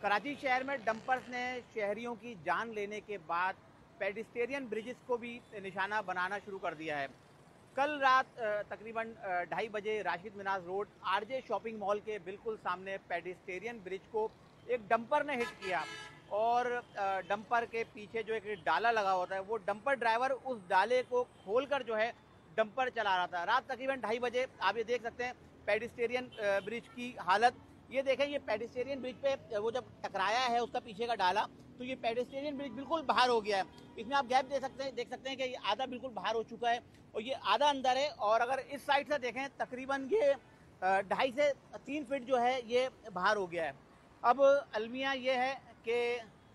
कराची शहर में डंपर्स ने शहरियों की जान लेने के बाद पेडिस्टेरियन ब्रिजेस को भी निशाना बनाना शुरू कर दिया है। कल रात तकरीबन 2:30 बजे Rashid Minaj road RJ shopping mall के बिल्कुल सामने पेडिस्टेरियन ब्रिज को एक डंपर ने हिट किया और डंपर के पीछे जो एक डाला लगा होता है, वो डंपर ड्राइवर उस डाले को खोलकर जो है डंपर चला रहा था। रात तकरीबन 2:30 बजे आप ये देख सकते हैं पेडिस्टेरियन ब्रिज की हालत। ये देखें, ये पेडिस्टेरियन ब्रिज पे वो जब टकराया है उसका पीछे का डाला, तो ये पेडिस्टेरियन ब्रिज बिल्कुल बाहर हो गया है। इसमें आप गैप देख सकते हैं कि ये आधा बिल्कुल बाहर हो चुका है और ये आधा अंदर है। और अगर इस साइड से देखें तकरीबन ये 2.5 से 3 फीट जो है ये बाहर हो गया है। अब अलमिया ये है कि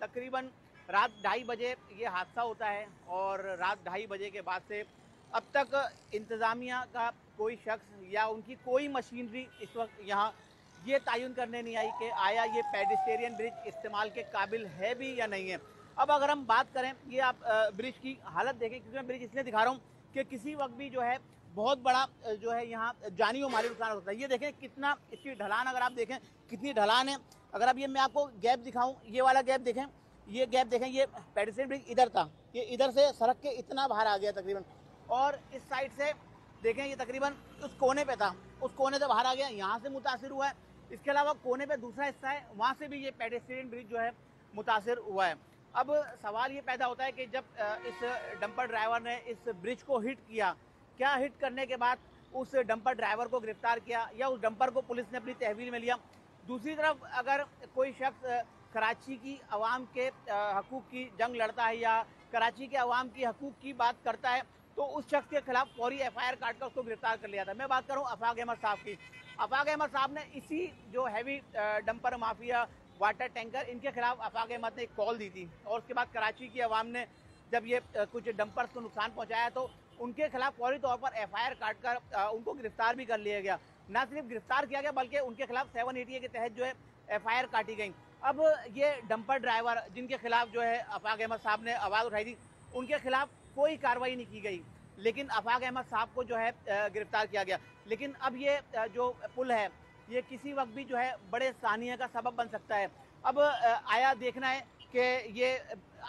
तकरीबन रात 2:30 बजे ये हादसा होता है और रात 2:30 बजे के बाद से अब तक इंतज़ामिया का कोई शख्स या उनकी कोई मशीनरी इस वक्त यहाँ ये तयन करने नहीं आई कि आया ये पेडिस्टेरियन ब्रिज इस्तेमाल के काबिल है भी या नहीं है। अब अगर हम बात करें, ये आप ब्रिज की हालत देखें, क्योंकि मैं ब्रिज इसलिए दिखा रहा हूँ कि किसी वक्त भी जो है बहुत बड़ा जो है यहाँ जानी और माली नुकसान हो सकता है। ये देखें कितना इसकी ढलान, अगर आप देखें कितनी ढलान है। अगर अब ये मैं आपको गैप दिखाऊँ, ये वाला गैप देखें, ये गैप देखें, ये पेडिस्टेरियन ब्रिज इधर था, ये इधर से सड़क के इतना बाहर आ गया तकरीबन, और इस साइड से देखें ये तकरीबन उस कोने पे था, उस कोने से बाहर आ गया, यहाँ से मुतासिर हुआ है। इसके अलावा कोने पे दूसरा हिस्सा है, वहाँ से भी ये पेडिस्टेरियन ब्रिज जो है मुतासिर हुआ है। अब सवाल ये पैदा होता है कि जब इस डंपर ड्राइवर ने इस ब्रिज को हिट किया, क्या हिट करने के बाद उस डंपर ड्राइवर को गिरफ्तार किया या उस डंपर को पुलिस ने अपनी तहवील में लिया? दूसरी तरफ अगर कोई शख्स कराची की आवाम के हकूक़ की जंग लड़ता है या कराची के आवाम की हकूक़ की बात करता है, तो उस शख्स के खिलाफ फौरी FIR काट कर उसको गिरफ्तार कर लिया था। मैं बात कर रहा हूँ अफाक अहमद साहब की। अफाक अहमद साहब ने इसी जो heavy dumper mafia, water tanker, इनके खिलाफ अफाक अहमद ने एक कॉल दी थी और उसके बाद कराची की आवाम ने जब ये कुछ डंपर्स को नुकसान पहुंचाया तो उनके खिलाफ फौरी तौर पर FIR काट कर उनको गिरफ्तार भी कर लिया गया। न सिर्फ गिरफ्तार किया गया बल्कि उनके खिलाफ 780A के तहत जो है FIR काटी गई। अब ये डंपर ड्राइवर जिनके खिलाफ जो है अफाक अहमद साहब ने आवाज़ उठाई थी, उनके खिलाफ कोई कार्रवाई नहीं की गई, लेकिन अफाक अहमद साहब को जो है गिरफ्तार किया गया। लेकिन अब ये जो पुल है ये किसी वक्त भी जो है बड़े सानिया का सबब बन सकता है। अब आया देखना है कि ये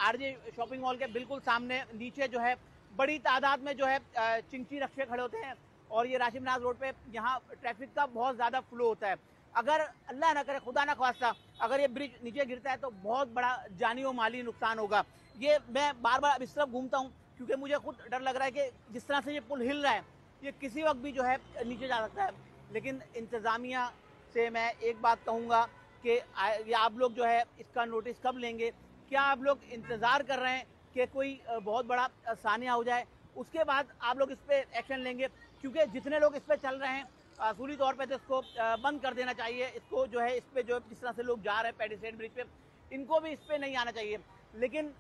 आरजे शॉपिंग मॉल के बिल्कुल सामने नीचे जो है बड़ी तादाद में जो है चिंची रक्शे खड़े होते हैं और ये राशिद मिनाज रोड पे यहाँ ट्रैफिक का बहुत ज़्यादा फ्लो होता है। अगर अल्लाह ना करे, खुदा ना ख्वास्ता, अगर ये ब्रिज नीचे गिरता है तो बहुत बड़ा जानी और माली नुकसान होगा। ये मैं बार बार इस तरफ घूमता हूँ क्योंकि मुझे खुद डर लग रहा है कि जिस तरह से ये पुल हिल रहा है ये किसी वक्त भी जो है नीचे जा सकता है। लेकिन इंतज़ामिया से मैं एक बात कहूँगा कि आप लोग जो है इसका नोटिस कब लेंगे? क्या आप लोग इंतज़ार कर रहे हैं कि कोई बहुत बड़ा सानिया हो जाए उसके बाद आप लोग इस पर एक्शन लेंगे? क्योंकि जितने लोग इस पर चल रहे हैं असूली तौर पे तो इसको बंद कर देना चाहिए। इसको जो है इस पर जो जिस तरह से लोग जा रहे हैं पेडिस्टेरियन ब्रिज पे, इनको भी इस पर नहीं आना चाहिए। लेकिन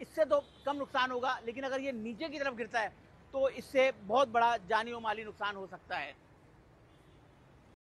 इससे तो कम नुकसान होगा, लेकिन अगर ये नीचे की तरफ गिरता है तो इससे बहुत बड़ा जानी और माली नुकसान हो सकता है।